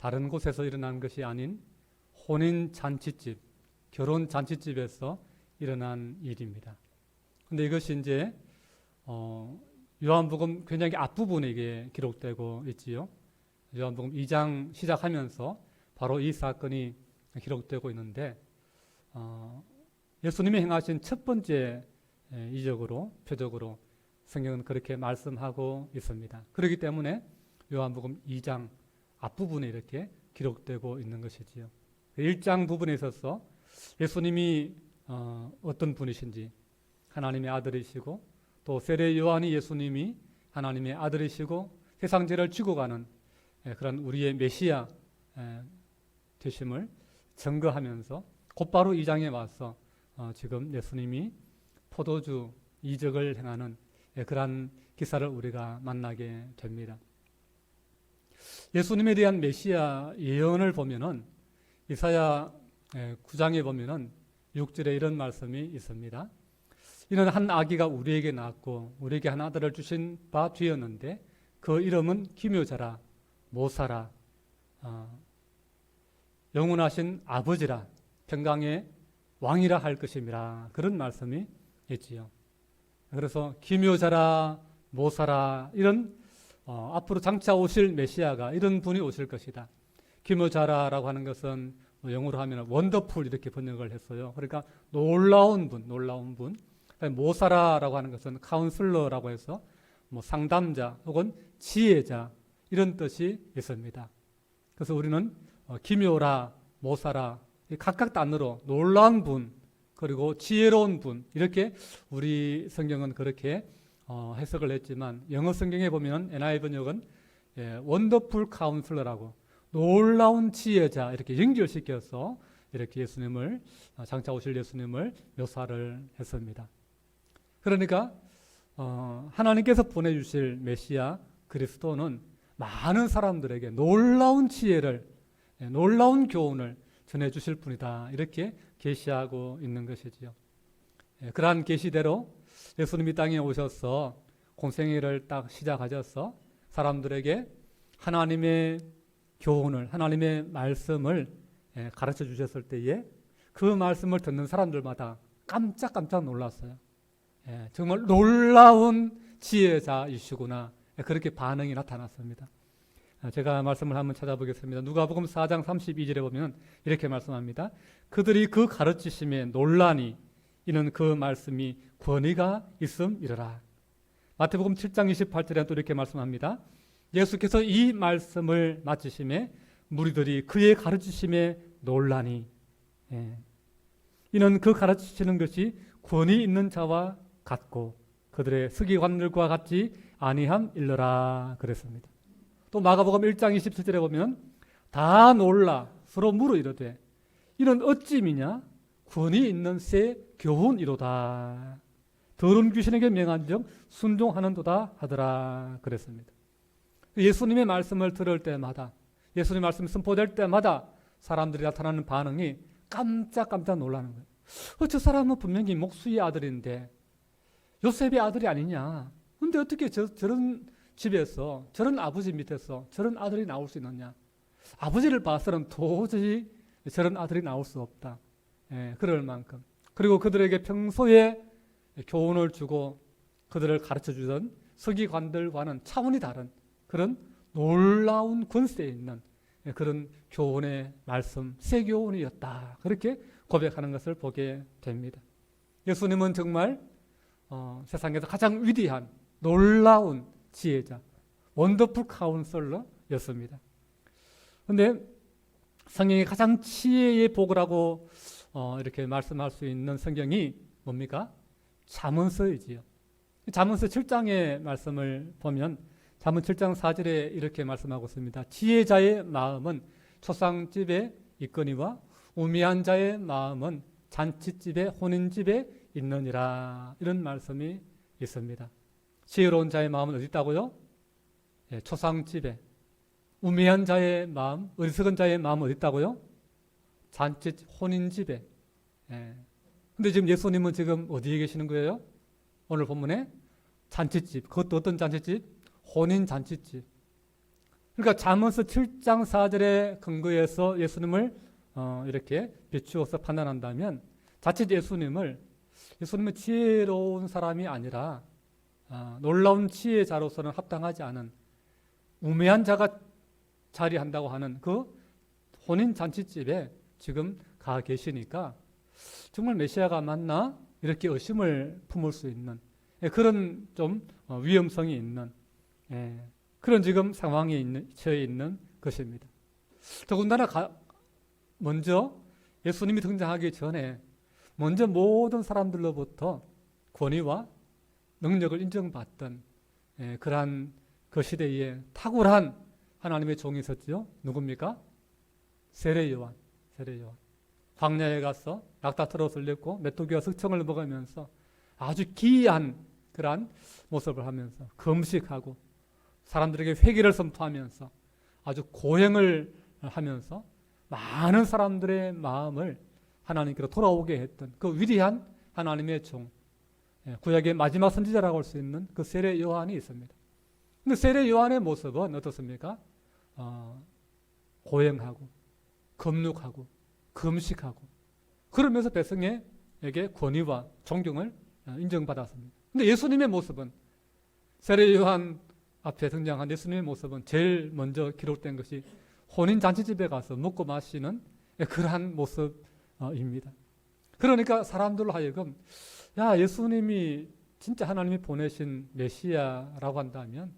다른 곳에서 일어난 것이 아닌 혼인 잔치집, 결혼 잔치집에서 일어난 일입니다. 근데 이것이 이제 요한복음 굉장히 앞부분에 이게 기록되고 있지요. 요한복음 2장 시작하면서 바로 이 사건이 기록되고 있는데 예수님이 행하신 첫 번째 이적으로 표적으로 성경은 그렇게 말씀하고 있습니다. 그렇기 때문에 요한복음 2장 앞부분에 이렇게 기록되고 있는 것이지요. 1장 부분에 있어서 예수님이 어떤 분이신지, 하나님의 아들이시고 또 세례 요한이 예수님이 하나님의 아들이시고 세상 죄를 지고 가는 그런 우리의 메시아 되심을 증거하면서 곧바로 2장에 와서 지금 예수님이 포도주 이적을 행하는 그러한 기사를 우리가 만나게 됩니다. 예수님에 대한 메시아 예언을 보면은 이사야 9장에 보면은 6절에 이런 말씀이 있습니다. 이는 한 아기가 우리에게 낳았고 우리에게 한 아들을 주신 바 되었는데 그 이름은 기묘자라 모사라 영원하신 아버지라 평강의 왕이라 할 것임이라 그런 말씀이 있지요. 그래서 기묘자라 모사라 이런 앞으로 장차 오실 메시아가 이런 분이 오실 것이다. 기묘자라라고 하는 것은 영어로 하면 원더풀 이렇게 번역을 했어요. 그러니까 놀라운 분. 모사라라고 하는 것은 카운슬러라고 해서 상담자 혹은 지혜자 이런 뜻이 있습니다. 그래서 우리는 기묘라, 모사라 각각 단어로 놀라운 분 그리고 지혜로운 분 이렇게 우리 성경은 그렇게 해석을 했지만 영어 성경에 보면 NIV 번역은 원더풀 카운슬러라고 놀라운 지혜자 이렇게 연결시켜서 이렇게 예수님을 장차 오실 예수님을 묘사를 했습니다. 그러니까 하나님께서 보내주실 메시아 그리스도는 많은 사람들에게 놀라운 지혜를 놀라운 교훈을 전해주실 분이다 이렇게 계시하고 있는 것이지요. 그러한 계시대로 예수님이 땅에 오셔서 공생애를 딱 시작하셔서 사람들에게 하나님의 교훈을 하나님의 말씀을 가르쳐 주셨을 때에 그 말씀을 듣는 사람들마다 깜짝깜짝 놀랐어요. 정말 놀라운 지혜자이시구나 그렇게 반응이 나타났습니다. 제가 말씀을 한번 찾아보겠습니다. 누가복음 4장 32절에 보면 이렇게 말씀합니다. 그들이 그 가르치심에 놀라니 이는 그 말씀이 권위가 있음이러라. 마태복음 7장 28절에 또 이렇게 말씀합니다. 예수께서 이 말씀을 마치심에 무리들이 그의 가르치심에 놀라니 이는 그 가르치시는 것이 권위 있는 자와 같고 그들의 서기관들과 같지 아니함일러라 그랬습니다. 또 마가복음 1장 27절에 보면 다 놀라 서로 물어 이르되 이는 어찌미냐 권위 있는 새 교훈이로다 더러운 귀신에게 명한즉 순종하는도다 하더라 그랬습니다. 예수님의 말씀을 들을 때마다 예수님의 말씀이 선포될 때마다 사람들이 나타나는 반응이 깜짝깜짝 놀라는 거예요. 저 사람은 분명히 목수의 아들인데 요셉의 아들이 아니냐. 근데 어떻게 저런 집에서 저런 아버지 밑에서 저런 아들이 나올 수 있느냐. 아버지를 봐서는 도저히 저런 아들이 나올 수 없다. 그럴 만큼. 그리고 그들에게 평소에 교훈을 주고 그들을 가르쳐 주던 서기관들과는 차원이 다른 그런 놀라운 권세에 있는 그런 교훈의 말씀, 새 교훈이었다. 그렇게 고백하는 것을 보게 됩니다. 예수님은 정말 세상에서 가장 위대한 놀라운 지혜자, 원더풀 카운슬러였습니다. 그런데 성경이 가장 지혜의 복이라고 이렇게 말씀할 수 있는 성경이 뭡니까? 잠언서이지요. 잠언서 7장의 말씀을 보면 잠언 7장 4절에 이렇게 말씀하고 있습니다. 지혜자의 마음은 초상집에 있거니와 우매한 자의 마음은 잔치집에 혼인집에 있느니라. 이런 말씀이 있습니다. 지혜로운 자의 마음은 어디 있다고요? 초상집에. 우매한 자의 마음, 어리석은 자의 마음은 어디 있다고요? 잔치 혼인집에. 근데 지금 예수님은 지금 어디에 계시는 거예요? 오늘 본문에 잔치집. 그것도 어떤 잔치집? 혼인 잔치집. 그러니까 잠언서 7장 4절의 근거에서 예수님을 이렇게 비추어서 판단한다면 자칫 예수님은 지혜로운 사람이 아니라 놀라운 지혜자로서는 합당하지 않은 우매한 자가 자리한다고 하는 그 혼인 잔치집에 지금 가 계시니까 정말 메시아가 맞나? 이렇게 의심을 품을 수 있는 그런 좀 위험성이 있는 그런 지금 상황에 처해 있는 것입니다. 더군다나 먼저 예수님이 등장하기 전에 먼저 모든 사람들로부터 권위와 능력을 인정받던 그러한 그 시대에 탁월한 하나님의 종이 있었죠. 누굽니까? 세례 요한. 광야에 가서 낙타트롯을 냈고 메뚜기와 석청을 먹으면서 아주 기이한 그러한 모습을 하면서 금식하고 사람들에게 회개를 선포하면서 아주 고행을 하면서 많은 사람들의 마음을 하나님께로 돌아오게 했던 그 위대한 하나님의 종, 구약의 마지막 선지자라고 할 수 있는 그 세례 요한이 있습니다. 근데 세례 요한의 모습은 어떻습니까? 고행하고 금육하고 금식하고 그러면서 백성에게 권위와 존경을 인정받았습니다. 근데 예수님의 모습은 세례 요한 앞에 등장한 예수님의 모습은 제일 먼저 기록된 것이 혼인잔치집에 가서 먹고 마시는 그러한 모습입니다. 그러니까 사람들로 하여금 예수님이 진짜 하나님이 보내신 메시아라고 한다면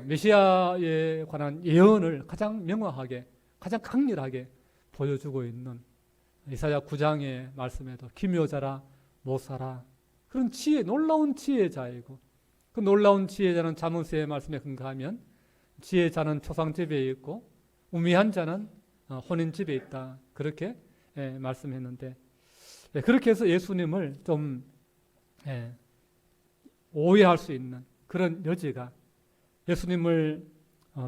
메시아에 관한 예언을 가장 명확하게 가장 강렬하게 보여주고 있는 이사야 9장의 말씀에도 기묘자라 못살아 그런 놀라운 지혜자이고 그 놀라운 지혜자는 잠언서의 말씀에 근거하면 지혜자는 초상집에 있고 우매한 자는 혼인집에 있다 그렇게 말씀했는데 그렇게 해서 예수님을 좀 오해할 수 있는 그런 여지가 예수님을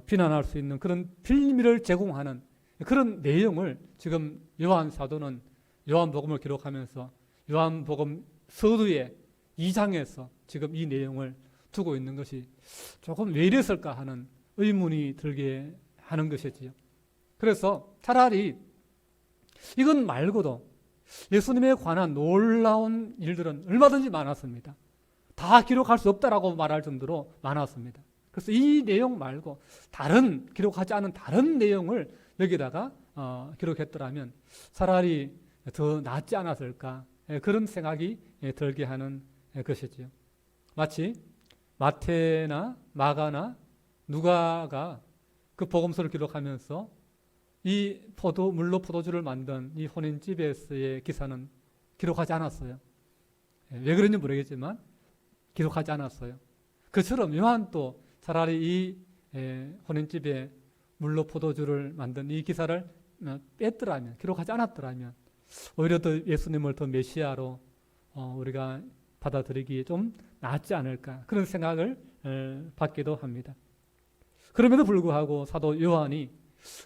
비난할 수 있는 그런 빌미를 제공하는 그런 내용을 지금 요한 사도는 요한복음을 기록하면서 요한복음 서두에 2장에서 지금 이 내용을 두고 있는 것이 조금 왜 이랬을까 하는 의문이 들게 하는 것이지요. 그래서 차라리 이건 말고도 예수님에 관한 놀라운 일들은 얼마든지 많았습니다. 다 기록할 수 없다라고 말할 정도로 많았습니다. 그래서 이 내용 말고 다른 기록하지 않은 다른 내용을 여기다가 기록했더라면 차라리 더 낫지 않았을까 그런 생각이 들게 하는 것이지요. 마치 마태나 마가나 누가가 그 복음서를 기록하면서 이 물로 포도주를 만든 이 혼인집에서의 기사는 기록하지 않았어요. 왜 그런지 모르겠지만 기록하지 않았어요. 그처럼 요한도 차라리 이 혼인집에 물로 포도주를 만든 이 기사를 뺐더라면 기록하지 않았더라면 오히려 더 예수님을 더 메시아로 우리가 받아들이기에 좀 낫지 않을까 그런 생각을 받기도 합니다. 그럼에도 불구하고 사도 요한이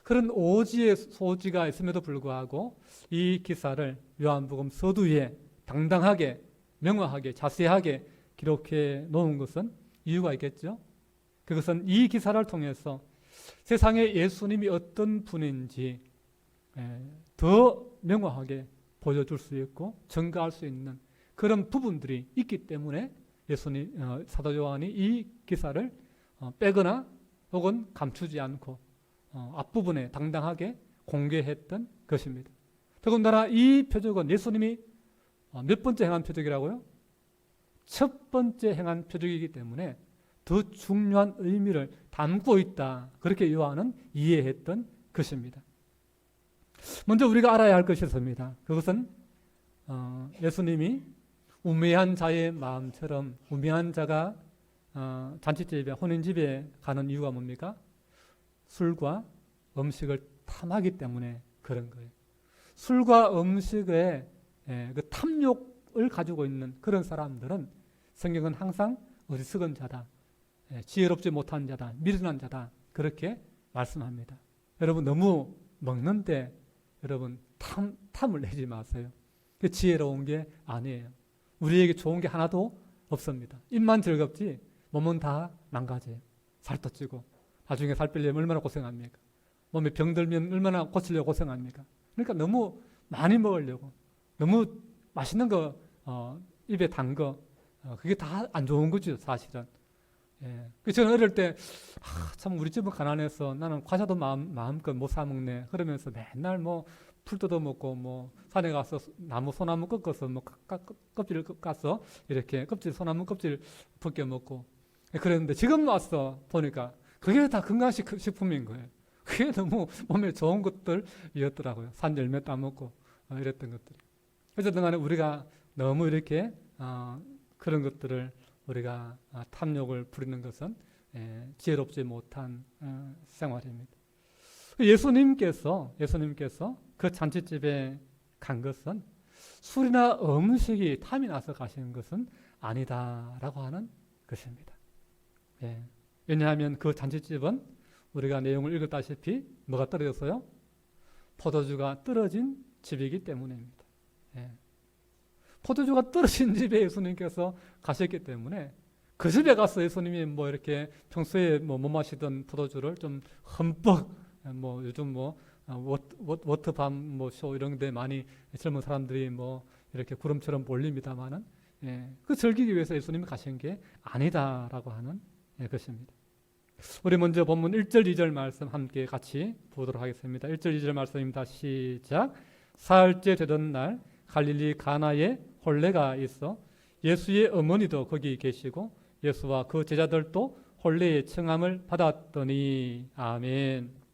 그런 오지의 소지가 있음에도 불구하고 이 기사를 요한복음 서두에 당당하게 명확하게 자세하게 기록해 놓은 것은 이유가 있겠죠. 그것은 이 기사를 통해서 세상에 예수님이 어떤 분인지 더 명확하게 보여줄 수 있고 증거할 수 있는 그런 부분들이 있기 때문에 사도 요한이 이 기사를 빼거나 혹은 감추지 않고 앞부분에 당당하게 공개했던 것입니다. 더군다나 이 표적은 예수님이 몇 번째 행한 표적이라고요? 첫 번째 행한 표적이기 때문에 더 중요한 의미를 담고 있다. 그렇게 요한은 이해했던 것입니다. 먼저 우리가 알아야 할 것이 있습니다. 그것은 예수님이 우매한 자의 마음처럼 우매한 자가 잔치집에 혼인집에 가는 이유가 뭡니까? 술과 음식을 탐하기 때문에 그런 거예요. 술과 음식의 그 탐욕을 가지고 있는 그런 사람들은 성경은 항상 어리석은 자다, 지혜롭지 못한 자다, 미련한 자다 그렇게 말씀합니다. 여러분 너무 먹는데 여러분 탐을 내지 마세요. 그 지혜로운 게 아니에요. 우리에게 좋은 게 하나도 없습니다. 입만 즐겁지 몸은 다 망가져요. 살도 찌고 나중에 살 빼려면 얼마나 고생합니까? 몸에 병들면 얼마나 고치려고 고생합니까? 그러니까 너무 많이 먹으려고, 너무 맛있는 거, 입에 단 거, 그게 다 안 좋은 거죠, 사실은. 예. 저는 어릴 때, 참 우리 집은 가난해서 나는 과자도 마음껏 못 사 먹네. 그러면서 맨날 뭐 풀 뜯어 먹고 뭐 산에 가서 소나무 꺾어서 뭐 껍질을 까서 이렇게 소나무 껍질 벗겨 먹고 그랬는데 지금 와서 보니까 그게 다 건강식품인 거예요. 그게 너무 몸에 좋은 것들이었더라고요. 산 열매 따먹고 이랬던 것들. 어쨌든 간에 우리가 너무 이렇게 그런 것들을 우리가 탐욕을 부리는 것은 지혜롭지 못한 생활입니다. 예수님께서 그 잔치집에 간 것은 술이나 음식이 탐이 나서 가시는 것은 아니다라고 하는 것입니다. 왜냐하면 그 잔치집은 우리가 내용을 읽었다시피 뭐가 떨어졌어요? 포도주가 떨어진 집이기 때문입니다. 포도주가 떨어진 집에 예수님께서 가셨기 때문에 그 집에 가서 예수님이 뭐 이렇게 평소에 뭐 못 마시던 포도주를 좀 흠뻑 뭐 요즘 뭐 워터밤 뭐 쇼 이런 데 많이 젊은 사람들이 뭐 이렇게 구름처럼 몰립니다만은 그 즐기기 위해서 예수님이 가신 게 아니다라고 하는 것입니다. 우리 먼저 본문 1절 2절 말씀 함께 같이 보도록 하겠습니다. 1절 2절 말씀입니다. 시작. 사흘째 되던 날 갈릴리 가나에 혼례가 있어 예수의 어머니도 거기 계시고 예수와 그 제자들도 혼례의 청함을 받았더니 아멘.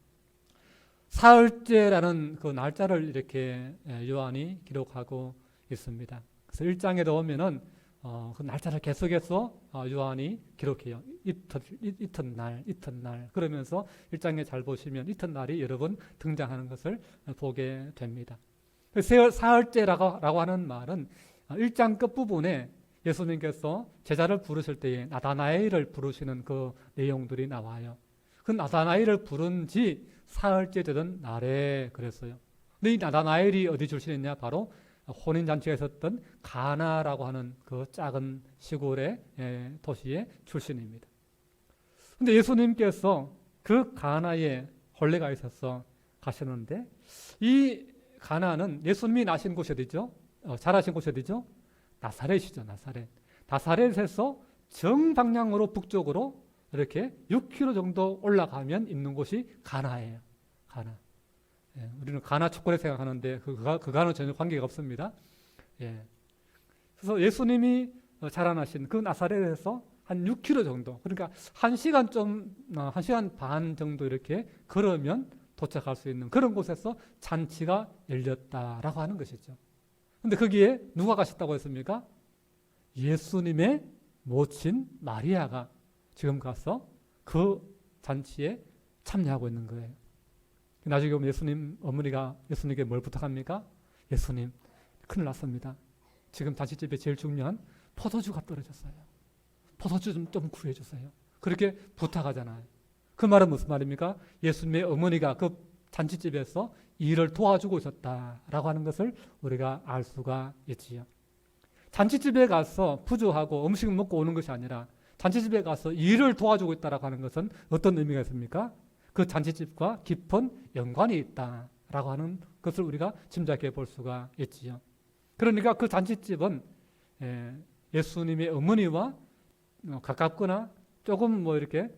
사흘째라는 그 날짜를 이렇게 요한이 기록하고 있습니다. 그래서 1장에도 오면은 그 날짜를 계속해서 요한이 기록해요. 이튿날 그러면서 1장에 잘 보시면 이튿날이 여러 번 등장하는 것을 보게 됩니다. 사흘째라고 하는 말은 1장 끝부분에 예수님께서 제자를 부르실 때에 나다나엘을 부르시는 그 내용들이 나와요. 그 나다나엘을 부른 지 사흘째 되던 날에 그랬어요. 근데 이 나다나엘이 어디 출신이냐? 바로 혼인잔치가 있었던 가나라고 하는 그 작은 시골의 도시의 출신입니다. 근데 예수님께서 그 가나에 혼례가 있어서 가셨는데 이 가나는 예수님이 나신 곳이 어디죠? 자라신 곳이 어디죠? 나사렛이죠. 나사렛에서 정방향으로 북쪽으로 이렇게 6km 정도 올라가면 있는 곳이 가나예요. 가나. 우리는 가나 초콜릿 생각하는데 그거는 전혀 관계가 없습니다. 그래서 예수님이 자라나신 그 나사렛에서 한 6km 정도, 그러니까 1시간 반 정도 이렇게 걸으면 도착할 수 있는 그런 곳에서 잔치가 열렸다라고 하는 것이죠. 근데 거기에 누가 가셨다고 했습니까? 예수님의 모친 마리아가 지금 가서 그 잔치에 참여하고 있는 거예요. 나중에 보면 예수님 어머니가 예수님께 뭘 부탁합니까? 예수님, 큰일 났습니다. 지금 잔치집에 제일 중요한 포도주가 떨어졌어요. 포도주 좀 구해주세요. 그렇게 부탁하잖아요. 그 말은 무슨 말입니까? 예수님의 어머니가 그 잔치집에서 일을 도와주고 있었다라고 하는 것을 우리가 알 수가 있지요. 잔치집에 가서 부조하고 음식 먹고 오는 것이 아니라 잔치집에 가서 일을 도와주고 있다라고 하는 것은 어떤 의미가 있습니까? 그 잔치집과 깊은 연관이 있다라고 하는 것을 우리가 짐작해 볼 수가 있지요. 그러니까 그 잔치집은 예수님의 어머니와 가깝거나 조금 뭐 이렇게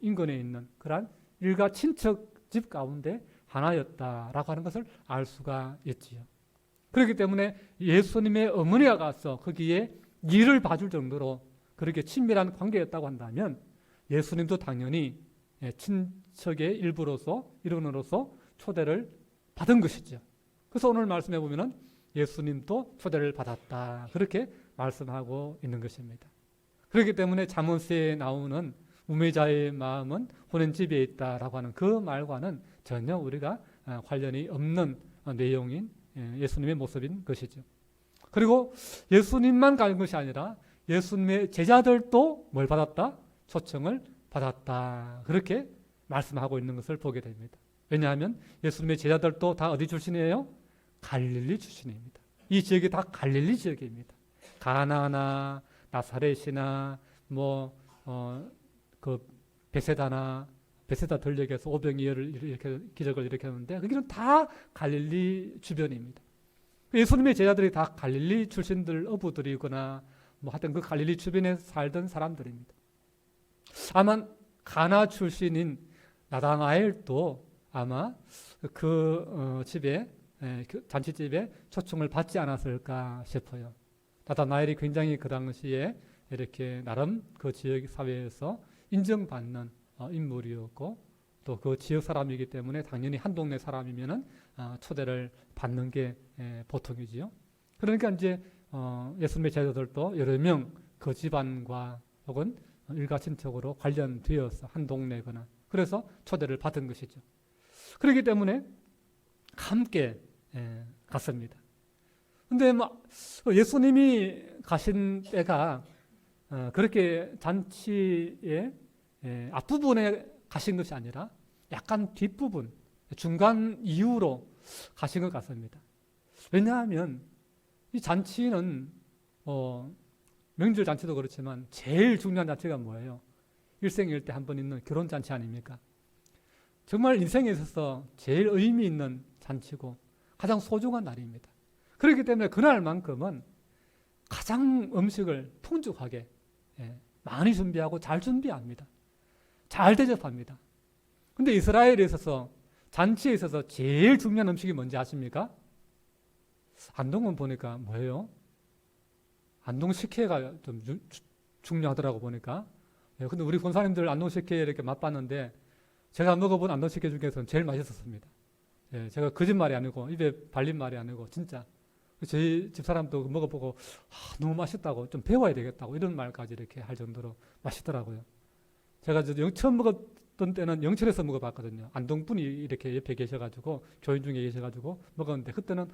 인근에 있는 그러한 일가 친척집 가운데 하나였다라고 하는 것을 알 수가 있지요. 그렇기 때문에 예수님의 어머니가 가서 거기에 일을 봐줄 정도로 그렇게 친밀한 관계였다고 한다면 예수님도 당연히 친척의 일원으로서 초대를 받은 것이죠. 그래서 오늘 말씀해 보면은 예수님도 초대를 받았다. 그렇게 말씀하고 있는 것입니다. 그렇기 때문에 잠언서에 나오는 우매자의 마음은 혼인집에 있다라고 하는 그 말과는 전혀 우리가 관련이 없는 내용인 예수님의 모습인 것이죠. 그리고 예수님만 가는 것이 아니라 예수님의 제자들도 뭘 받았다? 초청을 받았다. 그렇게 말씀하고 있는 것을 보게 됩니다. 왜냐하면 예수님의 제자들도 다 어디 출신이에요? 갈릴리 출신입니다. 이 지역이 다 갈릴리 지역입니다. 가나나 나사렛이나 그 베세다나 베세다 들녘에서 오병이어를 이렇게 기적을 일으켰는데 그 길은 다 갈릴리 주변입니다. 예수님의 제자들이 다 갈릴리 출신들 어부들이거나 뭐 하여튼 그 갈릴리 주변에 살던 사람들입니다. 아마 가나 출신인 나다나엘도 아마 그 집에 그 잔치집에 초청을 받지 않았을까 싶어요. 나다나엘이 굉장히 그 당시에 이렇게 나름 그 지역 사회에서 인정받는 인물이었고 또 그 지역 사람이기 때문에 당연히 한 동네 사람이면은 초대를 받는 게 보통이지요. 그러니까 이제 예수님의 제자들도 여러 명 그 집안과 혹은 일가 친척으로 관련되어서 한 동네거나 그래서 초대를 받은 것이죠. 그렇기 때문에 함께 갔습니다. 근데 예수님이 가신 때가 그렇게 잔치의 앞부분에 가신 것이 아니라 약간 뒷부분, 중간 이후로 가신 것 같습니다. 왜냐하면 이 잔치는 명절 잔치도 그렇지만 제일 중요한 잔치가 뭐예요? 일생일대 한 번 있는 결혼 잔치 아닙니까? 정말 인생에 있어서 제일 의미 있는 잔치고 가장 소중한 날입니다. 그렇기 때문에 그날만큼은 가장 음식을 풍족하게 많이 준비하고 잘 준비합니다. 잘 대접합니다. 근데 이스라엘에 있어서 잔치에 있어서 제일 중요한 음식이 뭔지 아십니까? 안동은 보니까 뭐예요? 안동 식혜가 좀 중요하더라고 보니까. 근데 우리 권사님들 안동 식혜 이렇게 맛봤는데 제가 먹어본 안동 식혜 중에서는 제일 맛있었습니다. 제가 거짓말이 아니고 입에 발린 말이 아니고 진짜 저희 집사람도 먹어보고 너무 맛있다고 좀 배워야 되겠다고 이런 말까지 이렇게 할 정도로 맛있더라고요. 제가 처음 먹었던 때는 영천에서 먹어봤거든요. 안동분이 이렇게 옆에 계셔가지고 교인 중에 계셔가지고 먹었는데 그때는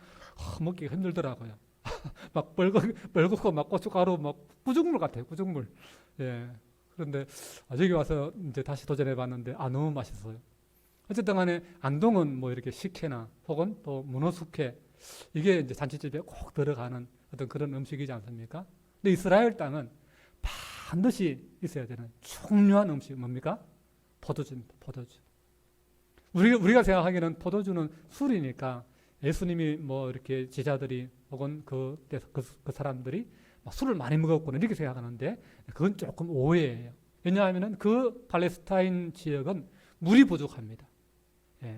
먹기가 힘들더라고요. 막 벌겋고 막 고춧가루 막 꾸죽물 같아요. 꾸죽물. 그런데 여기 와서 이제 다시 도전해봤는데 너무 맛있어요. 어쨌든 간에 안동은 뭐 이렇게 식혜나 혹은 또 문어숙회 이게 이제 잔치집에 꼭 들어가는 어떤 그런 음식이지 않습니까? 근데 이스라엘 땅은 반드시 있어야 되는 중요한 음식이 뭡니까? 포도주입니다. 포도주. 우리가 생각하기에는 포도주는 술이니까 예수님이 뭐 이렇게 제자들이 혹은 그 사람들이 술을 많이 먹었구나 이렇게 생각하는데 그건 조금 오해예요. 왜냐하면 그 팔레스타인 지역은 물이 부족합니다.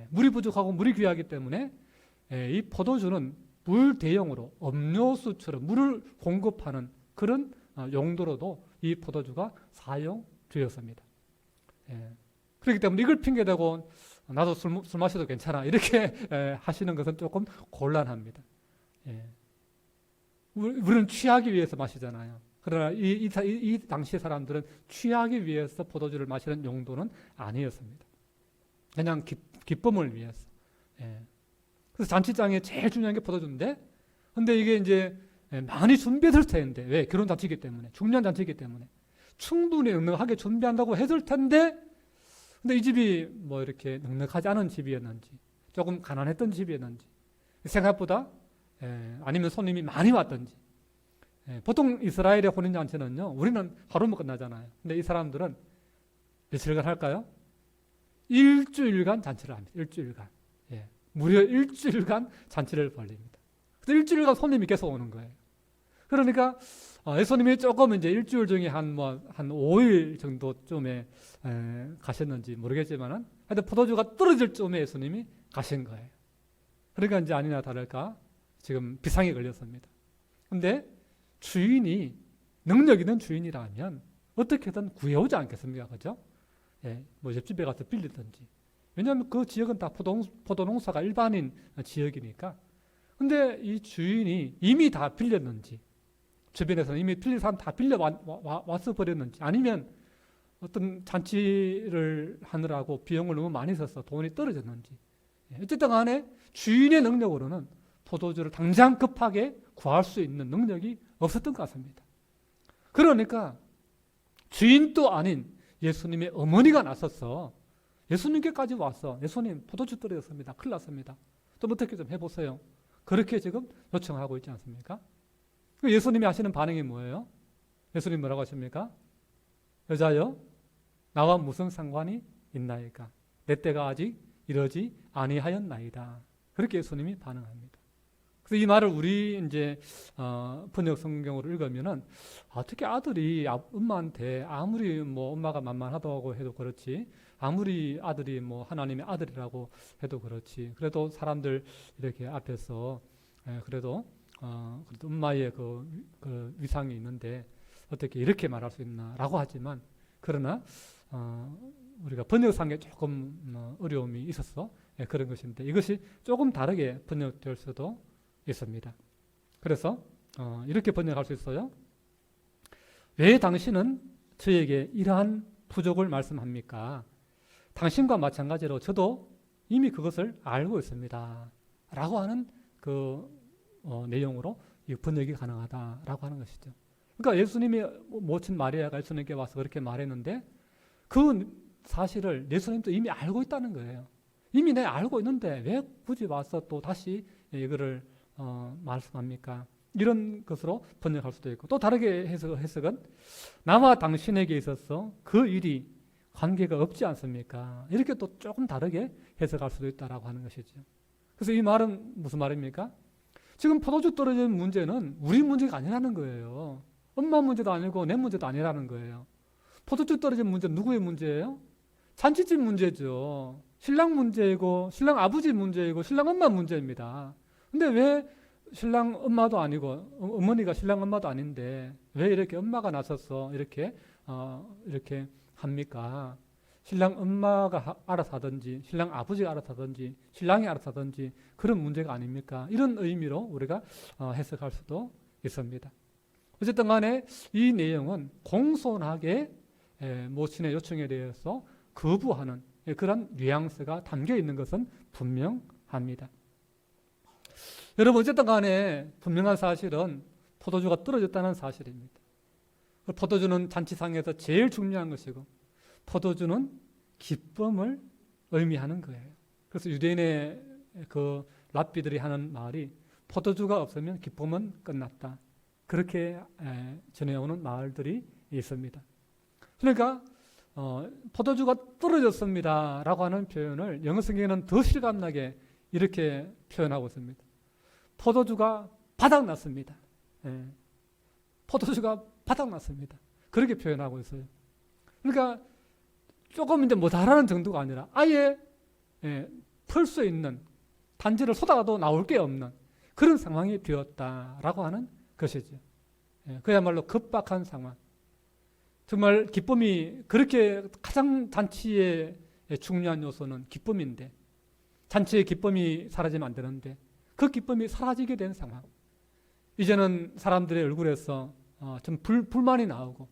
물이 부족하고 물이 귀하기 때문에 이 포도주는 물 대용으로 음료수처럼 물을 공급하는 그런 용도로도 이 포도주가 사용되었습니다. 그렇기 때문에 이걸 핑계대고 나도 술 마셔도 괜찮아 이렇게 하시는 것은 조금 곤란합니다. 우리는 취하기 위해서 마시잖아요. 그러나 이 당시 사람들은 취하기 위해서 포도주를 마시는 용도는 아니었습니다. 그냥 기쁨을 위해서. 그래서 잔치장에 제일 중요한 게 포도주인데, 근데 이게 이제 많이 준비했을 텐데, 왜? 결혼 잔치이기 때문에, 중요한 잔치이기 때문에 충분히 넉넉하게 준비한다고 했을 텐데, 근데 이 집이 뭐 이렇게 넉넉하지 않은 집이었는지, 조금 가난했던 집이었는지, 생각보다 아니면 손님이 많이 왔던지. 보통 이스라엘의 혼인잔치는요, 우리는 하루면 끝나잖아요. 근데 이 사람들은 며칠간 할까요? 일주일간 잔치를 합니다. 일주일간. 무려 일주일간 잔치를 벌립니다. 그래서 일주일간 손님이 계속 오는 거예요. 그러니까 예수님이 조금 이제 일주일 중에 한 5일 정도쯤에 가셨는지 모르겠지만은 하여튼 포도주가 떨어질 쯤에 예수님이 가신 거예요. 그러니까 이제 아니나 다를까 지금 비상이 걸렸습니다. 근데 주인이 능력 있는 주인이라면 어떻게든 구해오지 않겠습니까? 그죠? 뭐 옆집에 가서 빌리든지. 왜냐하면 그 지역은 다 포도농사가 일반인 지역이니까. 근데 이 주인이 이미 다 빌렸는지, 주변에서는 이미 빌린 사람 다 빌려 와서 버렸는지, 아니면 어떤 잔치를 하느라고 비용을 너무 많이 써서 돈이 떨어졌는지. 어쨌든 간에 주인의 능력으로는 포도주를 당장 급하게 구할 수 있는 능력이 없었던 것 같습니다. 그러니까 주인도 아닌 예수님의 어머니가 나서서 예수님께까지 와서 예수님 포도주 떨어졌습니다. 큰일 났습니다. 좀 어떻게 좀 해보세요. 그렇게 지금 요청하고 있지 않습니까? 예수님이 하시는 반응이 뭐예요? 예수님 뭐라고 하십니까? 여자여 나와 무슨 상관이 있나이까? 내 때가 아직 이르지 아니하였나이다. 그렇게 예수님이 반응합니다. 그래서 이 말을 우리 이제 번역 성경으로 읽으면은 어떻게 아들이 엄마한테 아무리 뭐 엄마가 만만하다고 해도 그렇지, 아무리 아들이 뭐 하나님의 아들이라고 해도 그렇지, 그래도 사람들 이렇게 앞에서 그래도 엄마의 그 위상이 있는데 어떻게 이렇게 말할 수 있나라고 하지만, 그러나 우리가 번역상에 조금 어려움이 있어서 그런 것인데, 이것이 조금 다르게 번역될 수도 있습니다. 그래서 이렇게 번역할 수 있어요. 왜 당신은 저에게 이러한 부족을 말씀합니까? 당신과 마찬가지로 저도 이미 그것을 알고 있습니다. 라고 하는 그 내용으로 이 번역이 가능하다라고 하는 것이죠. 그러니까 예수님이 모친 마리아가 예수님께 와서 그렇게 말했는데, 그 사실을 예수님도 이미 알고 있다는 거예요. 이미 내가 알고 있는데 왜 굳이 와서 또 다시 이거를 말씀합니까? 이런 것으로 번역할 수도 있고, 또 다르게 해석은 나와 당신에게 있어서 그 일이 관계가 없지 않습니까? 이렇게 또 조금 다르게 해석할 수도 있다라고 하는 것이죠. 그래서 이 말은 무슨 말입니까? 지금 포도주 떨어지는 문제는 우리 문제가 아니라는 거예요. 엄마 문제도 아니고 내 문제도 아니라는 거예요. 포도주 떨어진 문제는 누구의 문제예요? 잔치집 문제죠. 신랑 문제이고 신랑 아버지 문제이고 신랑 엄마 문제입니다. 근데 왜 신랑 엄마도 아니고 어머니가 신랑 엄마도 아닌데 왜 이렇게 엄마가 나서서 이렇게 합니까? 신랑 엄마가 알아서 하든지 신랑 아버지가 알아서 하든지 신랑이 알아서 하든지 그런 문제가 아닙니까? 이런 의미로 우리가 해석할 수도 있습니다. 어쨌든 간에 이 내용은 공손하게 모친의 요청에 대해서 거부하는 그런 뉘앙스가 담겨 있는 것은 분명합니다. 여러분, 어쨌든 간에 분명한 사실은 포도주가 떨어졌다는 사실입니다. 포도주는 잔치상에서 제일 중요한 것이고, 포도주는 기쁨을 의미하는 거예요. 그래서 유대인의 그 랍비들이 하는 말이 포도주가 없으면 기쁨은 끝났다. 그렇게 전해오는 말들이 있습니다. 그러니까 포도주가 떨어졌습니다 라고 하는 표현을 영어 성경에는 더 실감나게 이렇게 표현하고 있습니다. 포도주가 바닥났습니다. 포도주가 바닥났습니다. 그렇게 표현하고 있어요. 그러니까 조금 이제 모자라는 정도가 아니라 아예 풀 수 있는, 단지를 쏟아도 나올 게 없는 그런 상황이 되었다라고 하는 것이죠. 그야말로 급박한 상황. 정말 기쁨이, 그렇게 가장 잔치의 중요한 요소는 기쁨인데, 잔치의 기쁨이 사라지면 안 되는데 그 기쁨이 사라지게 된 상황. 이제는 사람들의 얼굴에서 좀 불만이 나오고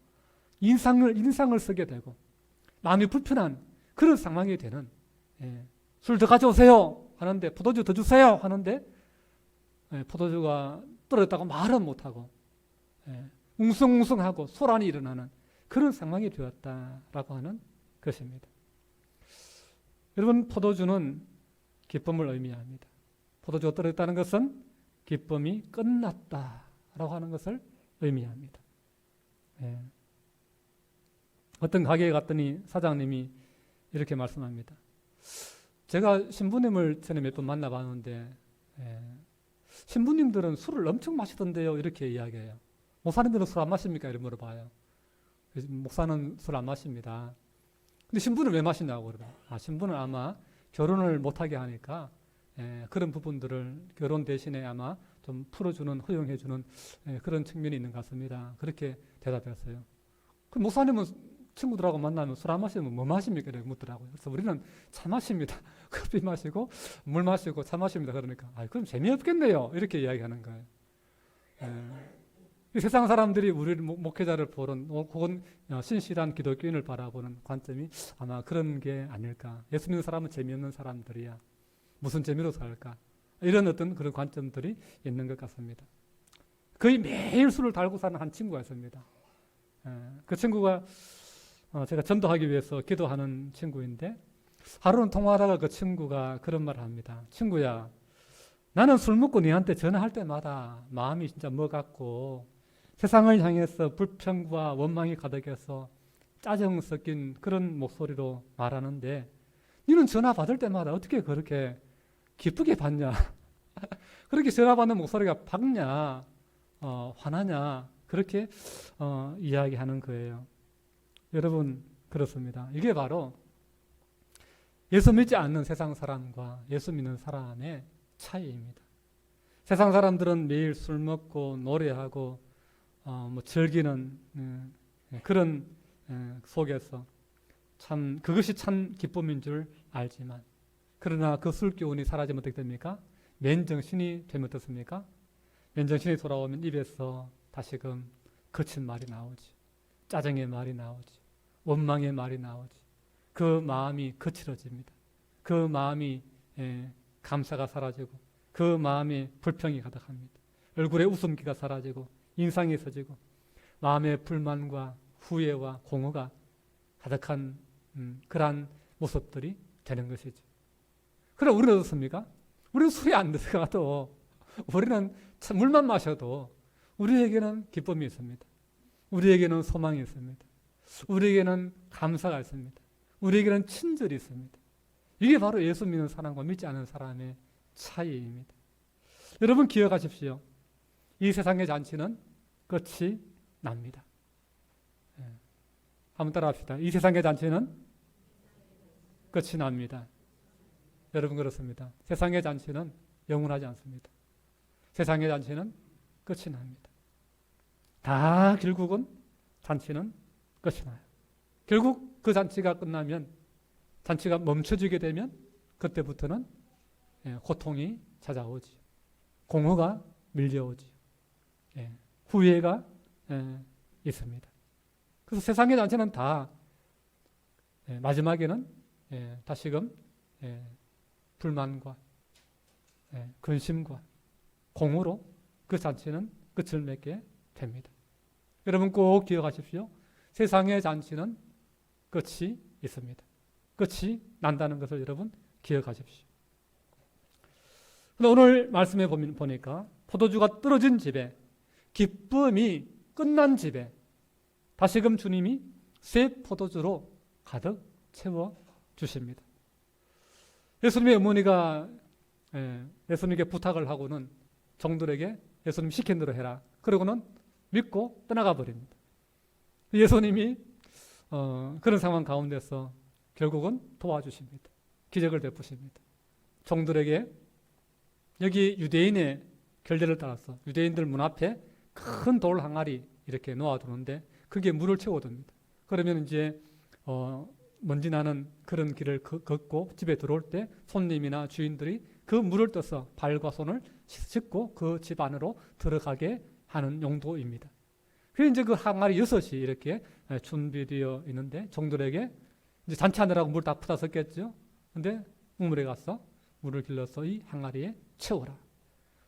인상을 쓰게 되고 마음이 불편한 그런 상황이 되는, 술 더 가져오세요 하는데 포도주 더 주세요 하는데 포도주가 떨어졌다고 말은 못하고 웅성웅성하고 소란이 일어나는 그런 상황이 되었다라고 하는 것입니다. 여러분, 포도주는 기쁨을 의미합니다. 포도주가 떨어졌다는 것은 기쁨이 끝났다라고 하는 것을 의미합니다. 어떤 가게에 갔더니 사장님이 이렇게 말씀합니다. 제가 신부님을 전에 몇 번 만나봤는데 신부님들은 술을 엄청 마시던데요, 이렇게 이야기해요. 목사님들은 술 안 마십니까? 이렇게 물어봐요. 목사는 술 안 마십니다. 근데 신부는 왜 마시냐고 그러더라고요. 신부는 아마 결혼을 못하게 하니까 그런 부분들을 결혼 대신에 아마 좀 풀어주는, 허용해주는 그런 측면이 있는 것 같습니다. 그렇게 대답했어요. 그 목사님은 친구들하고 만나면 술 안 마시면 뭐 마십니까? 이렇게 묻더라고요. 그래서 우리는 차 마십니다. 커피 마시고 물 마시고 차 마십니다. 그러니까 그럼 재미없겠네요. 이렇게 이야기하는 거예요. 세상 사람들이 우리 목회자를 보는, 혹은 신실한 기독교인을 바라보는 관점이 아마 그런 게 아닐까. 예수 믿는 사람은 재미없는 사람들이야. 무슨 재미로 살까? 이런 어떤 그런 관점들이 있는 것 같습니다. 거의 매일 술을 달고 사는 한 친구가 있습니다. 그 친구가 제가 전도하기 위해서 기도하는 친구인데, 하루는 통화하다가 그 친구가 그런 말을 합니다. 친구야, 나는 술 먹고 너한테 전화할 때마다 마음이 진짜 먹었고 세상을 향해서 불평과 원망이 가득해서 짜증 섞인 그런 목소리로 말하는데, 너는 전화 받을 때마다 어떻게 그렇게 기쁘게 받냐? 그렇게 전화 받는 목소리가 밝냐? 화나냐? 그렇게 이야기하는 거예요. 여러분, 그렇습니다. 이게 바로 예수 믿지 않는 세상 사람과 예수 믿는 사람의 차이입니다. 세상 사람들은 매일 술 먹고 노래하고 즐기는 그런 속에서 참 그것이 참 기쁨인 줄 알지만, 그러나 그 술 기운이 사라지면 어떻게 됩니까? 맨정신이 되면 어떻습니까? 맨정신이 돌아오면 입에서 다시금 거친 말이 나오지, 짜증의 말이 나오지, 원망의 말이 나오지. 그 마음이 거칠어집니다. 그 마음이 감사가 사라지고, 그 마음에 불평이 가득합니다. 얼굴에 웃음기가 사라지고, 인상이 서지고, 마음에 불만과 후회와 공허가 가득한 그러한 모습들이 되는 것이죠. 그럼 우리는 어떻습니까? 우리는 술이 안 들어가도, 우리는 물만 마셔도 우리에게는 기쁨이 있습니다. 우리에게는 소망이 있습니다. 우리에게는 감사가 있습니다. 우리에게는 친절이 있습니다. 이게 바로 예수 믿는 사람과 믿지 않는 사람의 차이입니다. 여러분 기억하십시오. 이 세상의 잔치는 끝이 납니다. 한번 따라합시다. 이 세상의 잔치는 끝이 납니다. 여러분 그렇습니다. 세상의 잔치는 영원하지 않습니다. 세상의 잔치는 끝이 납니다. 다 결국은 잔치는 끝이 나요. 결국 그 잔치가 끝나면, 잔치가 멈춰지게 되면 그때부터는 고통이 찾아오지, 공허가 밀려오지, 후회가 있습니다. 그래서 세상의 잔치는 다 마지막에는 다시금 불만과 근심과 공허로 그 잔치는 끝을 맺게 됩니다. 여러분 꼭 기억하십시오. 세상의 잔치는 끝이 있습니다. 끝이 난다는 것을 여러분 기억하십시오. 오늘 말씀에 보니까 포도주가 떨어진 집에, 기쁨이 끝난 집에 다시금 주님이 새 포도주로 가득 채워주십니다. 예수님의 어머니가 예수님께 부탁을 하고는 종들에게 예수님 시킨 대로 해라. 그러고는 믿고 떠나가 버립니다. 예수님이 그런 상황 가운데서 결국은 도와주십니다. 기적을 베푸십니다. 종들에게 여기 유대인의 결례를 따라서 유대인들 문 앞에 큰 돌 항아리 이렇게 놓아두는데 그게 물을 채워둡니다. 그러면 이제 먼지 나는 그런 길을 걷고 집에 들어올 때 손님이나 주인들이 그 물을 떠서 발과 손을 씻고 그 집 안으로 들어가게 하는 용도입니다. 그래서 이제 그 항아리 6이 이렇게 준비되어 있는데 종들에게 이제 잔치하느라고 물 다 푸다 섞였죠. 근데 우물에 가서 물을 길러서 이 항아리에 채워라.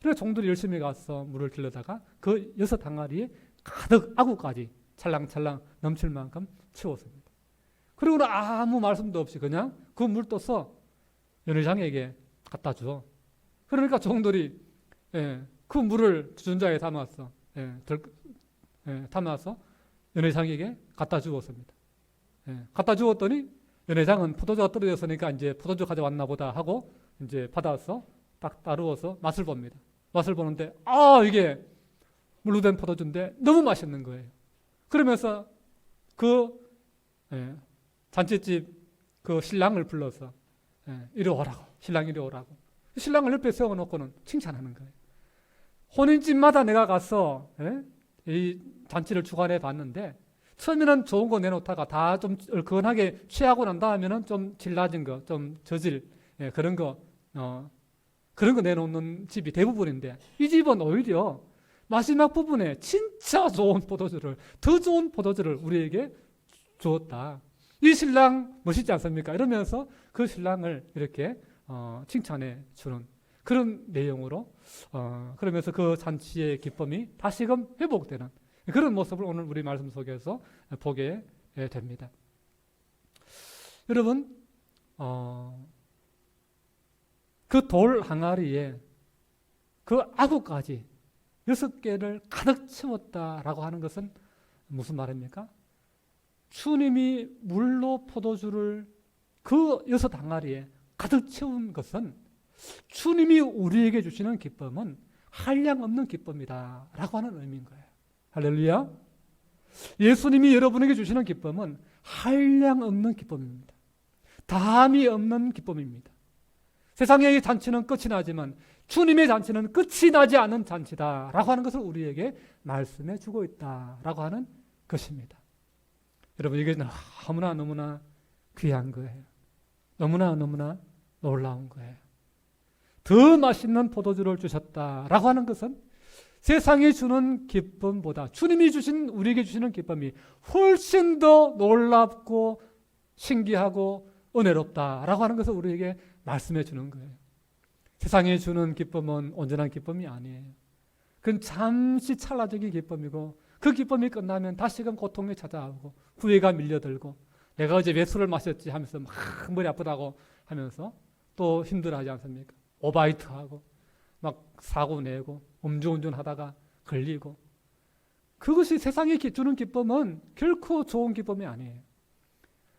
그래서 종들이 열심히 가서 물을 길러다가 그 6 항아리에 가득 아구까지 찰랑찰랑 넘칠 만큼 채웠습니다. 그리고는 아무 말씀도 없이 그냥 그 물 떠서 연회장에게 갖다 줘. 그러니까 종들이 그 물을 주전자에 담아서 담아서 연회장에게 갖다 주었습니다. 갖다 주었더니 연회장은 포도주가 떨어졌으니까 이제 포도주 가져왔나 보다 하고 이제 받아서 딱 따르어서 맛을 봅니다. 맛을 보는데 이게 물로 된 포도주인데 너무 맛있는 거예요. 그러면서 그 잔치집 그 신랑을 불러서 이리 오라고, 신랑 이리 오라고. 신랑을 옆에 세워놓고는 칭찬하는 거예요. 혼인집마다 내가 가서 이 잔치를 주관해 봤는데 처음에는 좋은 거 내놓다가 다 좀 얼큰하게 취하고 난 다음에는 좀 질 낮은 거, 좀 저질 그런 거 내놓는 집이 대부분인데 이 집은 오히려 마지막 부분에 진짜 좋은 포도주를, 더 좋은 포도주를 우리에게 주었다. 이 신랑 멋있지 않습니까? 이러면서 그 신랑을 이렇게 칭찬해 주는 그런 내용으로 그러면서 그 잔치의 기쁨이 다시금 회복되는 그런 모습을 오늘 우리 말씀 속에서 보게 됩니다. 여러분 그 돌 항아리에 그 아구까지 6개를 가득 채웠다라고 하는 것은 무슨 말입니까? 주님이 물로 포도주를 그 6항아리에 가득 채운 것은 주님이 우리에게 주시는 기쁨은 한량없는 기쁨이다 라고 하는 의미인 거예요. 할렐루야. 예수님이 여러분에게 주시는 기쁨은 한량없는 기쁨입니다. 다함이 없는 기쁨입니다. 세상의 잔치는 끝이 나지만 주님의 잔치는 끝이 나지 않는 잔치다 라고 하는 것을 우리에게 말씀해 주고 있다 라고 하는 것입니다. 여러분, 이게 너무나 귀한 거예요. 너무나 놀라운 거예요. 더 맛있는 포도주를 주셨다라고 하는 것은 세상이 주는 기쁨보다 주님이 주신 우리에게 주시는 기쁨이 훨씬 더 놀랍고 신기하고 은혜롭다라고 하는 것을 우리에게 말씀해 주는 거예요. 세상이 주는 기쁨은 온전한 기쁨이 아니에요. 그건 잠시 찰나적인 기쁨이고 그 기쁨이 끝나면 다시금 고통이 찾아오고 후회가 밀려들고 내가 어제 왜 술을 마셨지 하면서 막 머리 아프다고 하면서 또 힘들어하지 않습니까? 오바이트하고 막 사고 내고 음주운전 하다가 걸리고 그것이 세상이 주는 기쁨은 결코 좋은 기쁨이 아니에요.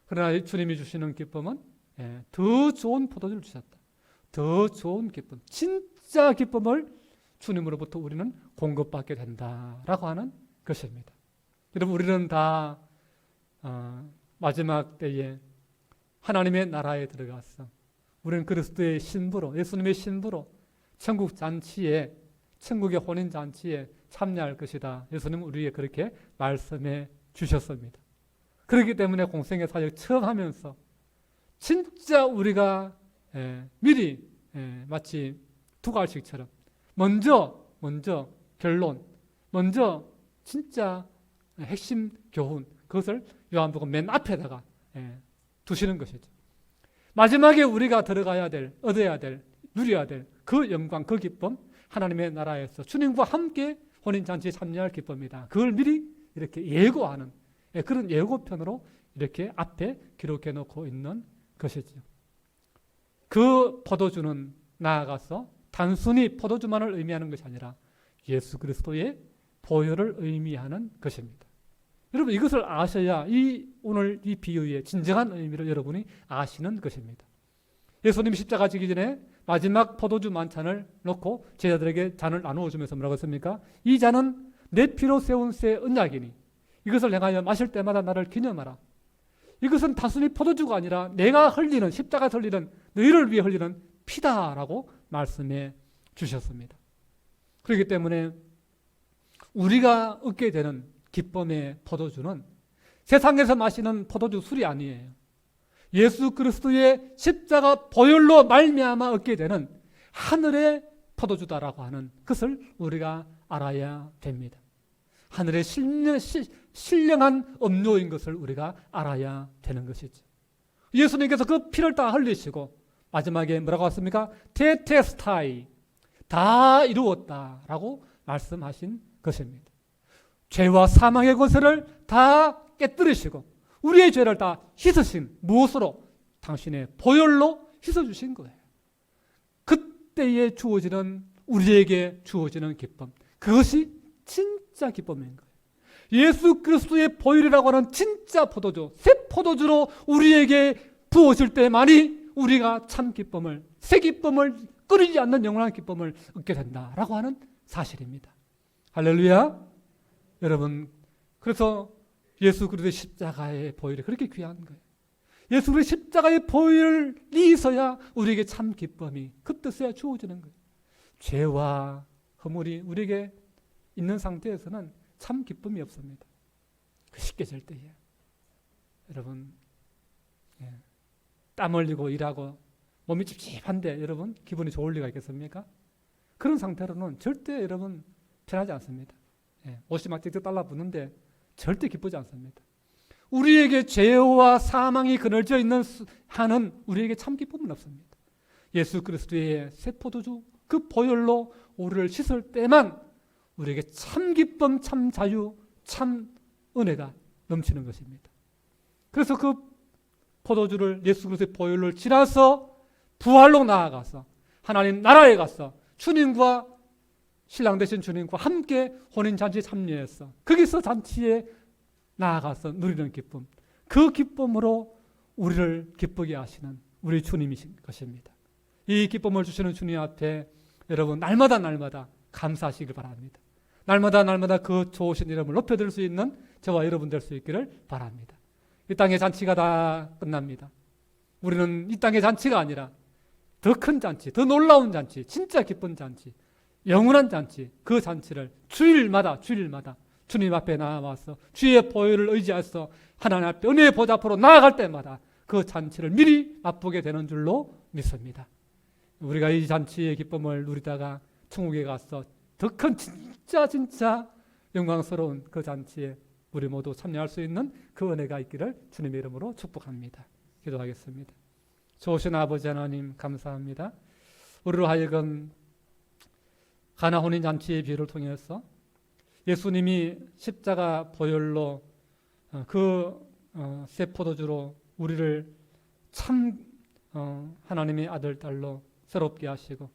그러나 주님이 주시는 기쁨은 더 좋은 포도주를 주셨다. 더 좋은 기쁨, 진짜 기쁨을 주님으로부터 우리는 공급받게 된다라고 하는 것입니다. 여러분, 우리는 다 마지막 때에 하나님의 나라에 들어가서 우리는 그리스도의 신부로, 예수님의 신부로 천국 잔치에, 천국의 혼인 잔치에 참여할 것이다. 예수님은 우리에게 그렇게 말씀해 주셨습니다. 그렇기 때문에 공생의 사역 처음 하면서 진짜 우리가 미리 마치 두갈식처럼 먼저 결론, 먼저 진짜 핵심 교훈, 그것을 요한복음 맨 앞에다가 두시는 것이죠. 마지막에 우리가 들어가야 될, 얻어야 될, 누려야 될 그 영광, 그 기쁨, 하나님의 나라에서 주님과 함께 혼인잔치에 참여할 기쁨이다. 그걸 미리 이렇게 예고하는 그런 예고편으로 이렇게 앞에 기록해 놓고 있는 것이죠. 그 포도주는 나아가서 단순히 포도주만을 의미하는 것이 아니라 예수 그리스도의 보혈을 의미하는 것입니다. 여러분, 이것을 아셔야 오늘 이 비유의 진정한 의미를 여러분이 아시는 것입니다. 예수님이 십자가 지기 전에 마지막 포도주 만찬을 놓고 제자들에게 잔을 나누어 주면서 뭐라고 했습니까? 이 잔은 내 피로 세운 새 언약이니 이것을 행하여 마실 때마다 나를 기념하라. 이것은 단순히 포도주가 아니라 내가 흘리는, 십자가 흘리는, 너희를 위해 흘리는 피다라고 말씀해 주셨습니다. 그렇기 때문에 우리가 얻게 되는 기쁨의 포도주는 세상에서 마시는 포도주 술이 아니에요. 예수 그리스도의 십자가 보혈로 말미암아 얻게 되는 하늘의 포도주다라고 하는 것을 우리가 알아야 됩니다. 하늘의 신령한 음료인 것을 우리가 알아야 되는 것이죠. 예수님께서 그 피를 다 흘리시고 마지막에 뭐라고 했습니까? 테테스타이, 다 이루었다라고 말씀하신 것입니다. 죄와 사망의 권세를 다 깨뜨리시고 우리의 죄를 다 씻으신, 무엇으로? 당신의 보혈로 씻어주신 거예요. 그때에 우리에게 주어지는 기쁨, 그것이 진짜 기쁨인 거예요. 예수 그리스도의 보혈이라고 하는 진짜 포도주, 새 포도주로 우리에게 부어질 때만이 우리가 참 기쁨을, 새 기쁨을, 끊이지 않는 영원한 기쁨을 얻게 된다라고 하는 사실입니다. 할렐루야. 여러분, 그래서 예수 그리스도의 십자가의 보혈이 그렇게 귀한 거예요. 예수 그리스도의 십자가의 보혈이 있어야 우리에게 참 기쁨이 그때서야 주어지는 거예요. 죄와 허물이 우리에게 있는 상태에서는 참 기쁨이 없습니다. 쉽게 질 때에 여러분, 땀 흘리고 일하고 몸이 찝찝한데 여러분 기분이 좋을 리가 있겠습니까? 그런 상태로는 절대 여러분 편하지 않습니다. 옷이 막 틱틱 달라붙는데 절대 기쁘지 않습니다. 우리에게 죄와 사망이 그늘져 있는 한은 우리에게 참 기쁨은 없습니다. 예수 그리스도의 새 포도주 그 보혈로 우리를 씻을 때만 우리에게 참 기쁨, 참 자유, 참 은혜가 넘치는 것입니다. 그래서 그 포도주를 예수 그리스도의 보혈로 지나서 부활로 나아가서 하나님 나라에 가서 주님과 신랑 되신 주님과 함께 혼인잔치에 참여해서 거기서 잔치에 나아가서 누리는 기쁨, 그 기쁨으로 우리를 기쁘게 하시는 우리 주님이신 것입니다. 이 기쁨을 주시는 주님 앞에 여러분 날마다 감사하시길 바랍니다. 날마다 그 좋으신 이름을 높여드릴 수 있는 저와 여러분 될 수 있기를 바랍니다. 이 땅의 잔치가 다 끝납니다. 우리는 이 땅의 잔치가 아니라 더 큰 잔치, 더 놀라운 잔치, 진짜 기쁜 잔치, 영원한 잔치, 그 잔치를 주일마다 주님 앞에 나와서 주의 보혈을 의지해서 하나님 앞에 은혜의 보좌 앞으로 나아갈 때마다 그 잔치를 미리 맛보게 되는 줄로 믿습니다. 우리가 이 잔치의 기쁨을 누리다가 천국에 가서 더 큰 진짜 영광스러운 그 잔치에 우리 모두 참여할 수 있는 그 은혜가 있기를 주님의 이름으로 축복합니다. 기도하겠습니다. 좋으신 아버지 하나님 감사합니다. 우리로 하여금 가나 혼인잔치의 비유를 통해서 예수님이 십자가 보혈로 새 포도주로 우리를 참 하나님의 아들 딸로 새롭게 하시고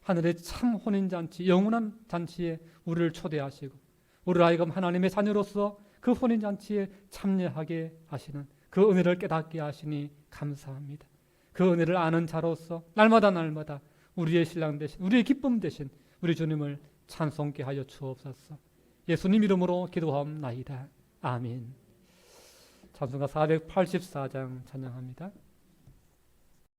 하늘의 참 혼인잔치 영원한 잔치에 우리를 초대하시고 우리를 하여금 하나님의 자녀로서 그 혼인잔치에 참여하게 하시는 그 은혜를 깨닫게 하시니 감사합니다. 그 은혜를 아는 자로서 날마다 우리의 신랑 되신 우리의 기쁨 되신 우리 주님을 찬송케 하여 주옵소서. 예수님 이름으로 기도하옵나이다. 아멘. 찬송가 484장 찬양합니다.